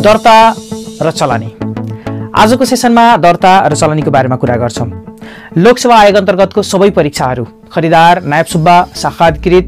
दर्ता र चलानी। आजको सेसनमा दर्ता र चलानीको बारेमा कुरा गर्छौं। लोकसेवा आयोग अन्तर्गतको सबै परीक्षाहरू, खरिदार, नायब सुब्बा, शाखा अधिकृत,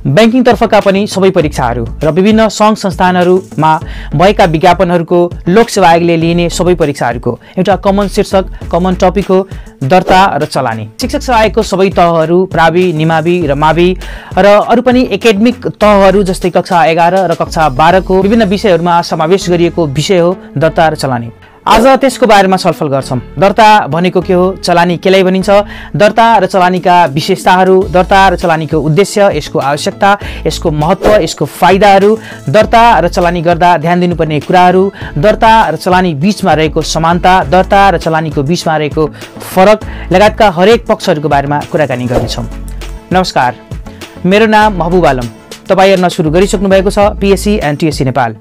बैंकिङ तर्फका पनि सबै परीक्षाहरू र विभिन्न संघ संस्थानहरूमा भएका विज्ञापनहरूको लोकसेवा आयोगले लिइने सबै परीक्षाहरूको एउटा कमन शीर्षक, कमन टपिक हो दर्ता र चलानी। शिक्षक सेवा आयोगको सबै तहहरू, प्रावि, निमावि र मावि र अरू पनि एकाडेमिक तहहरू जस्तै कक्षा 11 र कक्षा 12 को विभिन्न विषयहरूमा समावेश गरिएको विषय हो दर्ता र चलानी। आज त्यसको बारेमा छलफल गर्छौं। दर्ता भनेको के हो, चलानी केलाई भनिन्छ, दर्ता र चलानीका विशेषताहरू, दर्ता र चलानीको उद्देश्य, यसको आवश्यकता, यसको महत्त्व, यसको फाइदाहरू, दर्ता र चलानी गर्दा ध्यान दिनुपर्ने कुराहरू, दर्ता र चलानी बीचमा रहेको समानता, दर्ता र चलानीको बीचमा रहेको फरक लगायतका हरेक पक्षहरूको बारेमा कुराकानी गर्नेछौं। नमस्कार, मेरो नाम महबुब आलम। तपाईं हेर्न सुरु गरिसक्नु भएको छ पीएससी एन्ड टीएससी नेपाल।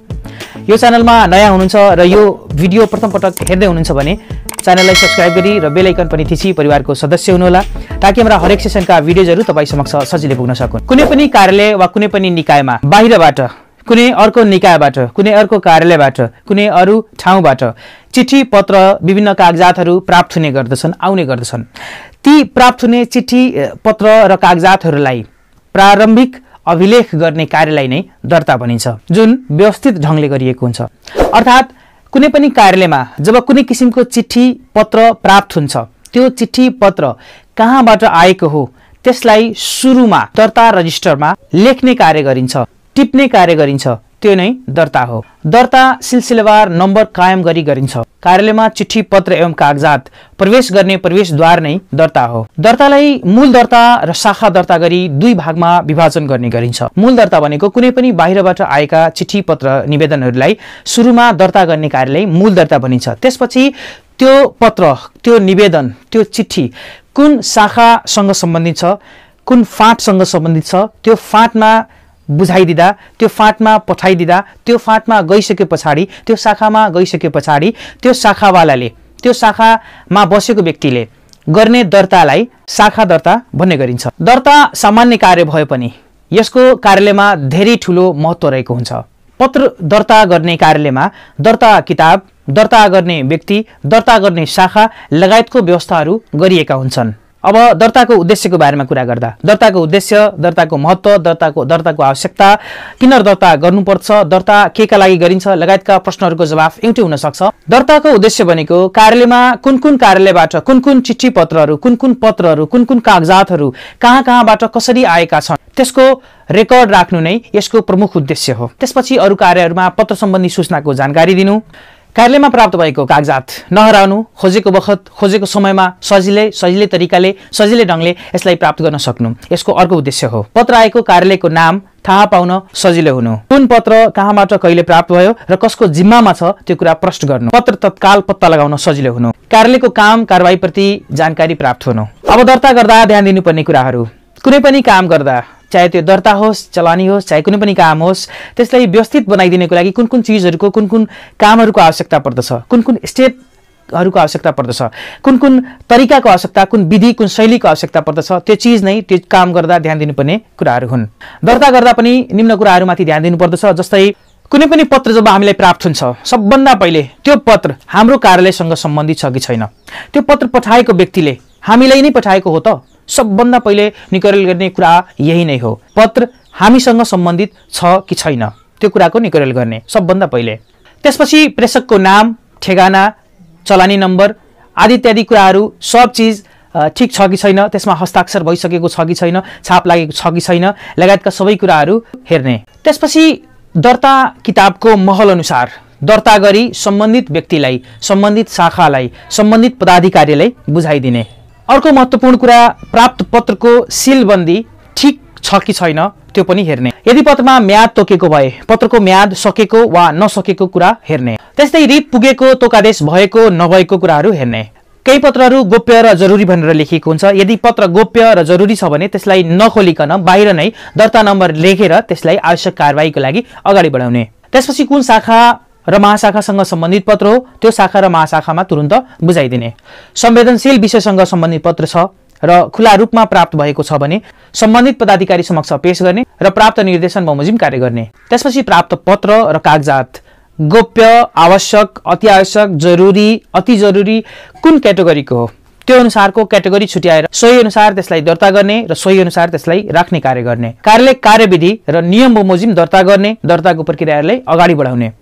यो च्यानलमा नयाँ हुनुहुन्छ र यो भिडियो प्रथम पटक हेर्दै हुनुहुन्छ भने च्यानललाई सब्स्क्राइब गरी र बेल आइकन पनि थिची परिवारको सदस्य हुनुहोला, ताकि हाम्रा हरेक सेसनका भिडियोजहरू तपाईँ समक्ष सजिलै पुग्न सकुन्। कुनै पनि कार्यालय वा कुनै पनि निकायमा बाहिरबाट, कुनै अर्को निकायबाट, कुनै अर्को कार्यालयबाट, कुनै अरू ठाउँबाट चिठी, पत्र, विभिन्न कागजातहरू प्राप्त हुने गर्दछन्, आउने गर्दछन्। ती प्राप्त हुने चिठी, पत्र र कागजातहरूलाई प्रारम्भिक अभिलेख गर्ने कार्यलाई नै दर्ता भनिन्छ, जुन व्यवस्थित ढंगले गरिएको हुन्छ। अर्थात् कुनै पनि कार्यालयमा जब कुनै किसिमको चिठी, पत्र प्राप्त हुन्छ, त्यो चिठी, पत्र कहाँबाट आएको हो त्यसलाई सुरुमा दर्ता रजिस्टरमा लेख्ने कार्य गरिन्छ, टिप्ने कार्य गरिन्छ, त्यो नै दर्ता हो। दर्ता सिलसिलेवार नम्बर कायम गरी गरिन्छ। कार्यालयमा चिठी, पत्र एवं कागजात प्रवेश गर्ने प्रवेशद्वार नै दर्ता हो। दर्तालाई मूल दर्ता र शाखा दर्ता गरी दुई भागमा विभाजन गर्ने गरिन्छ। मूल दर्ता भनेको कुनै पनि बाहिरबाट आएका चिठी, पत्र, निवेदनहरूलाई सुरुमा दर्ता गर्ने कार्यलाई मूल दर्ता भनिन्छ। त्यसपछि त्यो पत्र, त्यो निवेदन, त्यो चिठी कुन शाखासँग सम्बन्धित छ, कुन फाँटसँग सम्बन्धित छ, त्यो फाँटमा बुझाइदिँदा, त्यो फाँटमा पठाइदिँदा, त्यो फाँटमा गइसके पछाडि, त्यो शाखामा गइसके पछाडि त्यो शाखावालाले, त्यो शाखामा बसेको व्यक्तिले गर्ने दर्तालाई शाखा दर्ता भन्ने गरिन्छ। दर्ता सामान्य कार्य भए पनि यसको कार्यालयमा धेरै ठूलो महत्त्व रहेको हुन्छ। पत्र दर्ता गर्ने कार्यालयमा दर्ता किताब, दर्ता गर्ने व्यक्ति, दर्ता गर्ने शाखा लगायतको व्यवस्थाहरू गरिएका हुन्छन्। अब दर्ताको उद्देश्यको बारेमा कुरा गर्दा, दर्ताको उद्देश्य, दर्ताको महत्त्व, दर्ताको आवश्यकता, किन दर्ता गर्नुपर्छ, दर्ता केका लागि गरिन्छ लगायतका प्रश्नहरूको जवाफ एउटै हुन सक्छ। दर्ताको उद्देश्य भनेको कार्यालयमा कुन कुन कार्यालयबाट कुन कुन चिठी पत्रहरू, कुन कुन पत्रहरू, कुन कुन कागजातहरू कहाँबाट कसरी आएका छन् त्यसको रेकर्ड राख्नु नै यसको प्रमुख उद्देश्य हो। त्यसपछि अरू कार्यहरूमा पत्र सम्बन्धी सूचनाको जानकारी दिनु, कार्यालयमा प्राप्त भएको कागजात नहराउनु, खोजेको बखत, खोजेको समयमा सजिलै तरिकाले, सजिलै ढंगले यसलाई प्राप्त गर्न सक्नु, यसको अर्को उद्देश्य हो। पत्र आएको कार्यालयको नाम थाहा पाउन सजिलो हुनु, कुन पत्र कहाँबाट कहिले प्राप्त भयो र कसको जिम्मामा छ त्यो कुरा प्रष्ट गर्नु, पत्र तत्काल पत्ता लगाउन सजिलो हुनु, कार्यालयको काम कारबाहीप्रति जानकारी प्राप्त हुनु। अब दर्ता गर्दा ध्यान दिनुपर्ने कुराहरू, कुनै पनि काम गर्दा, चाहे त्यो दर्ता होस्, चलानी होस्, चाहे कुनै पनि काम होस्, त्यसलाई व्यवस्थित बनाइदिनको लागि कुन कुन चिजहरूको, कुन कुन कामहरूको आवश्यकता पर्दछ, कुन कुन स्टेपहरूको आवश्यकता पर्दछ, कुन कुन तरिकाको आवश्यकता, कुन विधि, कुन शैलीको आवश्यकता पर्दछ, त्यो चिज नै त्यो काम गर्दा ध्यान दिनुपर्ने कुराहरू हुन्। दर्ता गर्दा पनि निम्न कुराहरूमाथि ध्यान दिनुपर्दछ। जस्तै कुनै पनि पत्र जब हामीलाई प्राप्त हुन्छ, सबभन्दा पहिले त्यो पत्र हाम्रो कार्यालयसँग सम्बन्धित छ कि छैन, त्यो पत्र पठाएको व्यक्तिले हामीलाई नै पठाएको हो त, सबभन्दा पहिले निकरेल गर्ने कुरा यही नै हो। पत्र हामीसँग सम्बन्धित छ कि छैन त्यो कुराको निकरेल गर्ने सबभन्दा पहिले। त्यसपछि प्रेषकको नाम, ठेगाना, चलानी नम्बर आदि इत्यादि कुराहरू सब चिज ठीक छ कि छैन, त्यसमा हस्ताक्षर भइसकेको छ कि छैन, छाप लागेको छ कि छैन लगायतका सबै कुराहरू हेर्ने। त्यसपछि दर्ता किताबको महल अनुसार दर्ता गरी सम्बन्धित व्यक्तिलाई, सम्बन्धित शाखालाई, सम्बन्धित पदाधिकारीलाई बुझाइदिने। अर्को महत्त्वपूर्ण कुरा, प्राप्त पत्रको सीलबन्दी ठीक छ कि छैन त्यो पनि हेर्ने। यदि पत्रमा म्याद तोकेको भए पत्रको म्याद सकेको वा नसकेको कुरा हेर्ने। त्यस्तै रिट पुगेको, तोकादेश भएको नभएको कुराहरू हेर्ने। केही पत्रहरू गोप्य र जरुरी भनेर लेखिएको हुन्छ। यदि पत्र गोप्य र जरुरी छ भने त्यसलाई नखोलिकन बाहिर नै दर्ता नम्बर लेखेर त्यसलाई आवश्यक कारबाहीको लागि अगाडि बढाउने। त्यसपछि कुन शाखा र महाशाखासँग सम्बन्धित पत्र हो त्यो शाखा र महाशाखामा तुरुन्त बुझाइदिने। संवेदनशील विषयसँग सम्बन्धित पत्र छ र खुला रूपमा प्राप्त भएको छ भने सम्बन्धित पदाधिकारी समक्ष पेश गर्ने र प्राप्त निर्देशन बमोजिम कार्य गर्ने। त्यसपछि प्राप्त पत्र र कागजात गोप्य, आवश्यक, अति आवश्यक, जरुरी, अति जरुरी कुन क्याटेगोरीको हो त्यो अनुसारको क्याटेगोरी छुट्याएर सोही अनुसार त्यसलाई दर्ता गर्ने र सोही अनुसार त्यसलाई राख्ने कार्य गर्ने। कार्यालय कार्यविधि र नियम बमोजिम दर्ता गर्ने, दर्ताको प्रक्रियालाई अगाडि बढाउने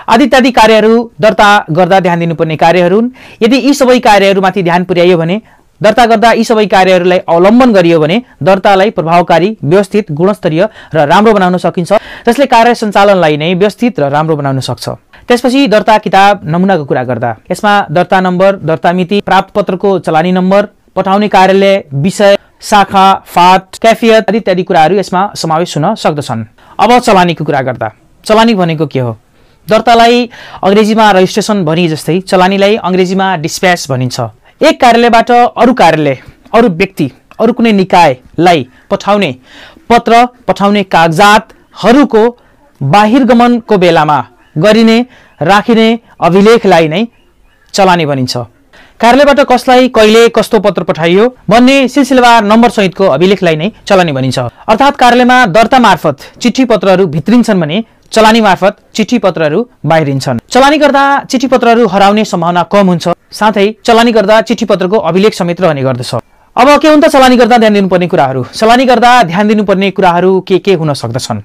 आदि इत्यादि कार्यहरू दर्ता गर्दा ध्यान दिनुपर्ने कार्यहरू हुन्। यदि यी सबै कार्यहरूमाथि ध्यान पुर्याइयो भने, दर्ता गर्दा यी सबै कार्यहरूलाई अवलम्बन गरियो भने दर्तालाई प्रभावकारी, व्यवस्थित, गुणस्तरीय र राम्रो बनाउन सकिन्छ, जसले कार्य सञ्चालनलाई नै व्यवस्थित र राम्रो बनाउन सक्छ। त्यसपछि दर्ता किताब नमुनाको कुरा गर्दा यसमा दर्ता नम्बर, दर्ता मिति, प्राप्त पत्रको चलानी नम्बर, पठाउने कार्यालय, विषय, शाखा, फाट, कैफियत आदि इत्यादि कुराहरू यसमा समावेश हुन सक्दछन्। अब चलानीको कुरा गर्दा चलानी भनेको के हो? दर्तालाई अंग्रेजीमा रजिस्ट्रेसन भनी जस्तै चलानीलाई अंग्रेजीमा डिस्प्याच भनिन्छ। एक कार्यालयबाट अरू कार्यालय, अरू व्यक्ति, अरू कुनै निकायलाई पठाउने पत्र, पठाउने कागजातहरूको बाहिरगमनको बेलामा गरिने, राखिने अभिलेखलाई नै चलानी भनिन्छ। कार्यालयबाट कसलाई कहिले कस्तो पत्र पठाइयो भन्ने सिलसिलावार नम्बर सहितको अभिलेखलाई नै चलानी भनिन्छ। अर्थात् कार्यालयमा दर्ता मार्फत चिठी पत्रहरू भित्रिन्छन् भने चलानी मार्फत चिठी पत्रहरू बाहिरिन्छन्। चलानी गर्दा चिठी पत्रहरू हराउने सम्भावना कम हुन्छ, साथै चलानी गर्दा चिठी पत्रको अभिलेख समेत रहने गर्दछ। अब के हुन् त चलानी गर्दा ध्यान दिनुपर्ने कुराहरू? चलानी गर्दा ध्यान दिनुपर्ने कुराहरू के हुन सक्दछन्?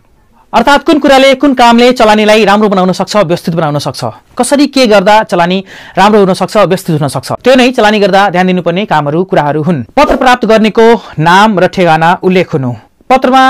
अर्थात् कुन कुराले, कुन कामले चलानीलाई राम्रो बनाउन सक्छ, व्यवस्थित बनाउन सक्छ, कसरी के गर्दा चलानी राम्रो हुन सक्छ, व्यवस्थित हुन सक्छ, त्यो नै चलानी गर्दा ध्यान दिनुपर्ने कामहरू, कुराहरू हुन्। पत्र प्राप्त गर्नेको नाम र ठेगाना उल्लेख हुनु, पत्रमा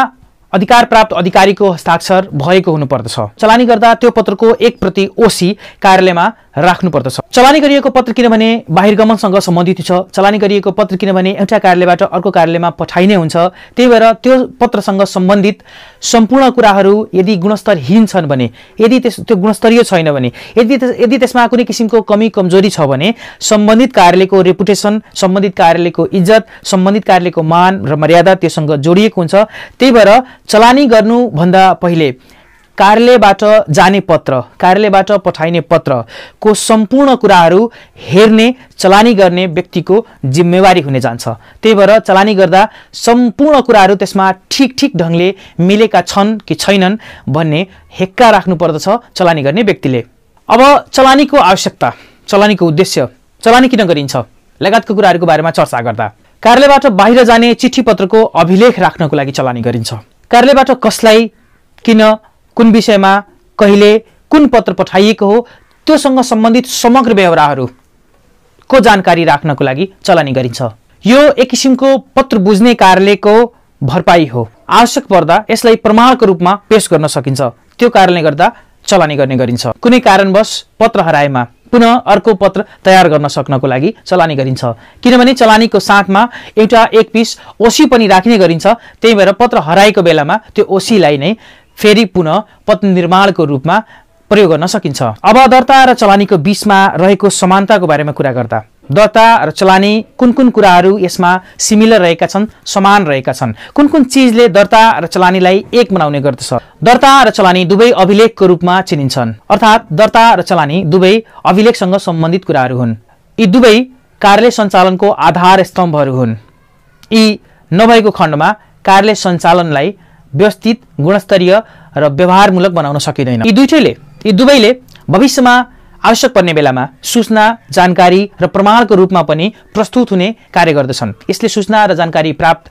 अधिकार प्राप्त अधिकारीको हस्ताक्षर भएको हुनुपर्दछ। चलानी गर्दा त्यो पत्रको एक प्रति ओसी कार्यालयमा राख्नु पर्दछ। चलानी गरिएको पत्र किनभने बाहिरगमनसँग सम्बन्धित छ, चलानी गरिएको पत्र किनभने एउटा कार्यालयबाट अर्को कार्यालयमा पठाइने हुन्छ, त्यही भएर त्यो पत्रसँग सम्बन्धित सम्पूर्ण कुराहरू यदि गुणस्तरहीन छन् भने, यदि त्यो गुणस्तरीय छैन भने, यदि त्यसमा कुनै किसिमको कमी कमजोरी छ भने सम्बन्धित कार्यालयको रेपुटेसन, सम्बन्धित कार्यालयको इज्जत, सम्बन्धित कार्यालयको मान र मर्यादा त्योसँग जोडिएको हुन्छ। त्यही भएर चलानी गर्नुभन्दा पहिले कार्यालयबाट जाने पत्र, कार्यालयबाट पठाइने पत्रको सम्पूर्ण कुराहरू हेर्ने, चलानी गर्ने व्यक्तिको जिम्मेवारी हुने जान्छ। त्यही भएर चलानी गर्दा सम्पूर्ण कुराहरू त्यसमा ठिक ढङ्गले मिलेका छन् कि छैनन् भन्ने हेक्का राख्नु पर्दछ चलानी गर्ने व्यक्तिले। अब चलानीको आवश्यकता, चलानीको उद्देश्य, चलानी किन गरिन्छ लगायतको कुराहरूको बारेमा चर्चा गर्दा कार्यालयबाट बाहिर जाने चिठी पत्रको अभिलेख राख्नको लागि चलानी गरिन्छ। कार्यालयबाट कसलाई, किन, कुन विषयमा, कहिले, कुन पत्र पठाइएको हो त्योसँग सम्बन्धित समग्र व्यवहारहरूको जानकारी राख्नको लागि चलानी गरिन्छ। यो एक किसिमको पत्र बुझ्ने कार्यालयको भरपाई हो। आवश्यक पर्दा यसलाई प्रमाणको रूपमा पेश गर्न सकिन्छ, त्यो कारणले गर्दा चलानी गर्ने गरिन्छ। कुनै कारणवश पत्र हराएमा पुनः अर्को पत्र तयार गर्न सक्नको लागि चलानी गरिन्छ, किनभने चलानीको साथमा एउटा एक पिस ओसी पनि राखिने गरिन्छ। त्यही भएर पत्र हराएको बेलामा त्यो ओसीलाई नै फेरि पुनः पत्र निर्माणको रूपमा प्रयोग गर्न सकिन्छ। अब दर्ता र चलानीको बीचमा रहेको समानताको बारेमा कुरा गर्दा दर्ता र चलानी कुन कुराहरू यसमा सिमिलर रहेका छन्, समान रहेका छन्, कुन चीजले दर्ता र चलानीलाई एक बनाउने गर्दछ? दर्ता र चलानी दुवै अभिलेखको रूपमा चिनिन्छन्, अर्थात् दर्ता र चलानी दुवै अभिलेखसँग सम्बन्धित कुराहरू हुन्। यी दुवै कार्यालय सञ्चालनको आधार स्तम्भहरू हुन्। यी नभएको खण्डमा कार्यालय सञ्चालनलाई व्यवस्थित, गुणस्तरीय र व्यवहारमूलक बनाउन सकिँदैन। यी दुवैले भविष्यमा आवश्यक पर्ने बेलामा सूचना, जानकारी र प्रमाणको रूपमा पनि प्रस्तुत हुने कार्य गर्दछन्। यसले सूचना र जानकारी प्राप्त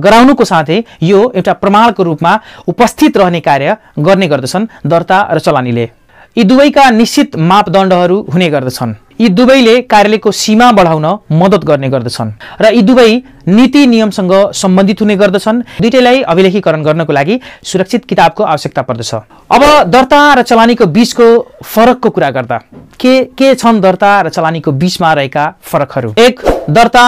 गराउनुको साथै यो एउटा प्रमाणको रूपमा उपस्थित रहने कार्य गर्ने गर्दछन् दर्ता र चलानीले। यी दुवैका निश्चित मापदण्डहरू हुने गर्दछन्। यी दुवैले कार्यालयको सीमा बढाउन मद्दत गर्ने गर्दछन् र यी दुवै नीति नियमसँग सम्बन्धित हुने गर्दछन्। दुईटैलाई अभिलेखीकरण गर्नको लागि सुरक्षित किताबको आवश्यकता पर्दछ। अब दर्ता र चलानीको बीचको फरकको कुरा गर्दा के छन् दर्ता र चलानीको बीचमा रहेका फरकहरू? एक, दर्ता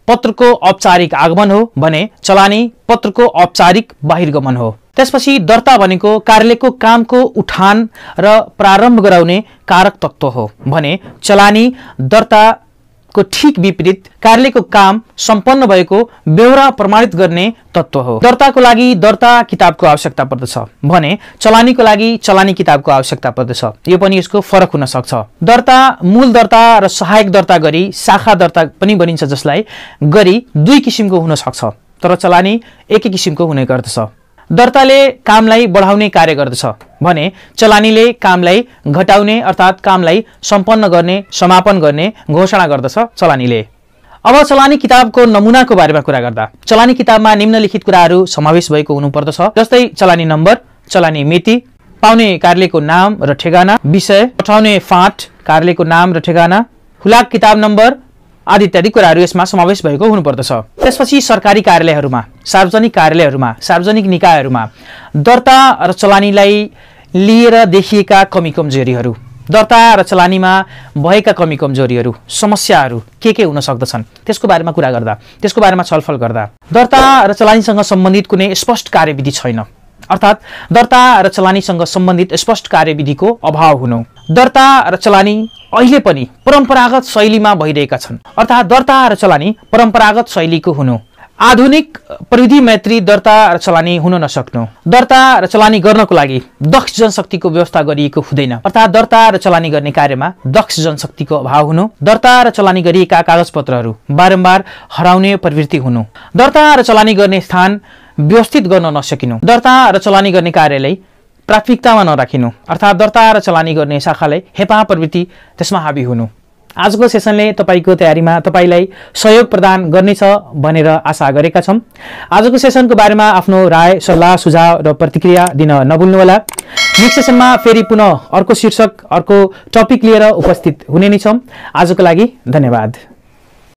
पत्रको औपचारिक आगमन हो भने चलानी पत्रको औपचारिक बाहिरगमन हो। त्यसपछि दर्ता भनेको कार्यालयको कामको उठान र प्रारम्भ गराउने कारक तत्त्व हो भने चलानी दर्ताको ठीक विपरीत कार्यालयको काम सम्पन्न भएको बेहोरा प्रमाणित गर्ने तत्त्व हो। दर्ताको लागि दर्ता किताबको आवश्यकता पर्दछ भने चलानीको लागि चलानी किताबको आवश्यकता पर्दछ। यो पनि यसको फरक हुन सक्छ। दर्ता मूल दर्ता र सहायक दर्ता गरी शाखा दर्ता पनि भनिन्छ, जसलाई गरी दुई किसिमको हुन सक्छ, तर चलानी एकै किसिमको हुने गर्दछ। दर्ताले कामलाई बढाउने कार्य गर्दछ भने चलानीले कामलाई घटाउने अर्थात् कामलाई सम्पन्न गर्ने समापन गर्ने घोषणा गर्दछ चलानीले। अब चलानी किताबको नमुनाको बारेमा कुरा गर्दा चलानी किताबमा निम्नलिखित कुराहरू समावेश भएको हुनुपर्दछ, जस्तै चलानी नम्बर, चलानी मिति, पाउने कार्यालयको नाम र ठेगाना, विषय, पठाउने फाँट, कार्यालयको नाम र ठेगाना, हुलाक किताब नम्बर आदि इत्यादि कुराहरू यसमा समावेश भएको हुनुपर्दछ। त्यसपछि सरकारी कार्यालयहरूमा, सार्वजनिक कार्यालयहरूमा, सार्वजनिक निकायहरूमा दर्ता र चलानीलाई लिएर देखिएका कमी कमजोरीहरू, दर्ता र चलानीमा भएका कमी कमजोरीहरू, समस्याहरू के हुन सक्दछन् त्यसको बारेमा कुरा गर्दा, त्यसको बारेमा छलफल गर्दा दर्ता र चलानीसँग सम्बन्धित कुनै स्पष्ट कार्यविधि छैन, अर्थात् दर्ता र चलानीसँग सम्बन्धित स्पष्ट कार्यविधिको अभाव हुनु। दर्ता र चलानी अहिले पनि परम्परागत शैलीमा भइरहेका छन्, अर्थात् दर्ता र चलानी परम्परागत शैलीको हुनु। आधुनिक प्रविधि मैत्री दर्ता र चलानी हुन नसक्नु, दर्ता र चलानी गर्नको लागि दक्ष जनशक्तिको व्यवस्था गरिएको हुँदैन, अर्थात् दर्ता र चलानी गर्ने कार्यमा दक्ष जनशक्तिको अभाव हुनु, दर्ता र चलानी गरिएका कागजपत्रहरू बारम्बार हराउने प्रवृत्ति हुनु, दर्ता र चलानी गर्ने स्थान व्यवस्थित गर्न नसकिनु, दर्ता र चलानी गर्ने कार्यलाई प्राथमिकतामा नराखिनु, अर्थात् दर्ता र चलानी गर्ने शाखालाई हेपा प्रवृत्ति त्यसमा हाबी हुनु। आजको सेसनले तपाईको तयारीमा तपाईलाई सहयोग प्रदान गर्नेछ भनेर आशा गरेका छौं। आजको सेसनको बारेमा आफ्नो राय, सल्लाह, सुझाव र प्रतिक्रिया दिन नभुल्नुहोला। नेक्स्ट सेसनमा फेरि पुनः अर्को शीर्षक, अर्को टपिक लिएर उपस्थित हुने नै छौं। आजको लागि धन्यवाद।